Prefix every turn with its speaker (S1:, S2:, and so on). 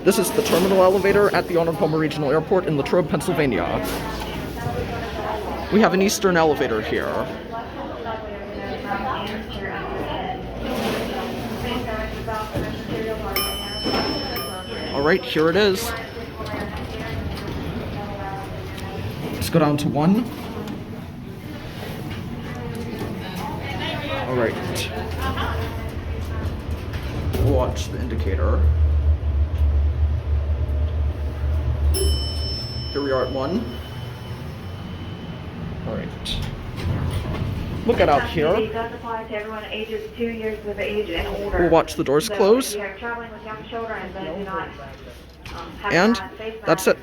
S1: This is the terminal elevator at the Arnold Regional Airport in Latrobe, Pennsylvania. We have an eastern elevator here. Alright, here it is. Let's go down to 1. Alright. We'll watch the indicator. Here we are at 1. Alright. Look at out here.
S2: It does apply to everyone ages 2 years of age and older.
S1: We'll watch the doors close.
S2: So if you're traveling with young children, then do not
S1: And that's it.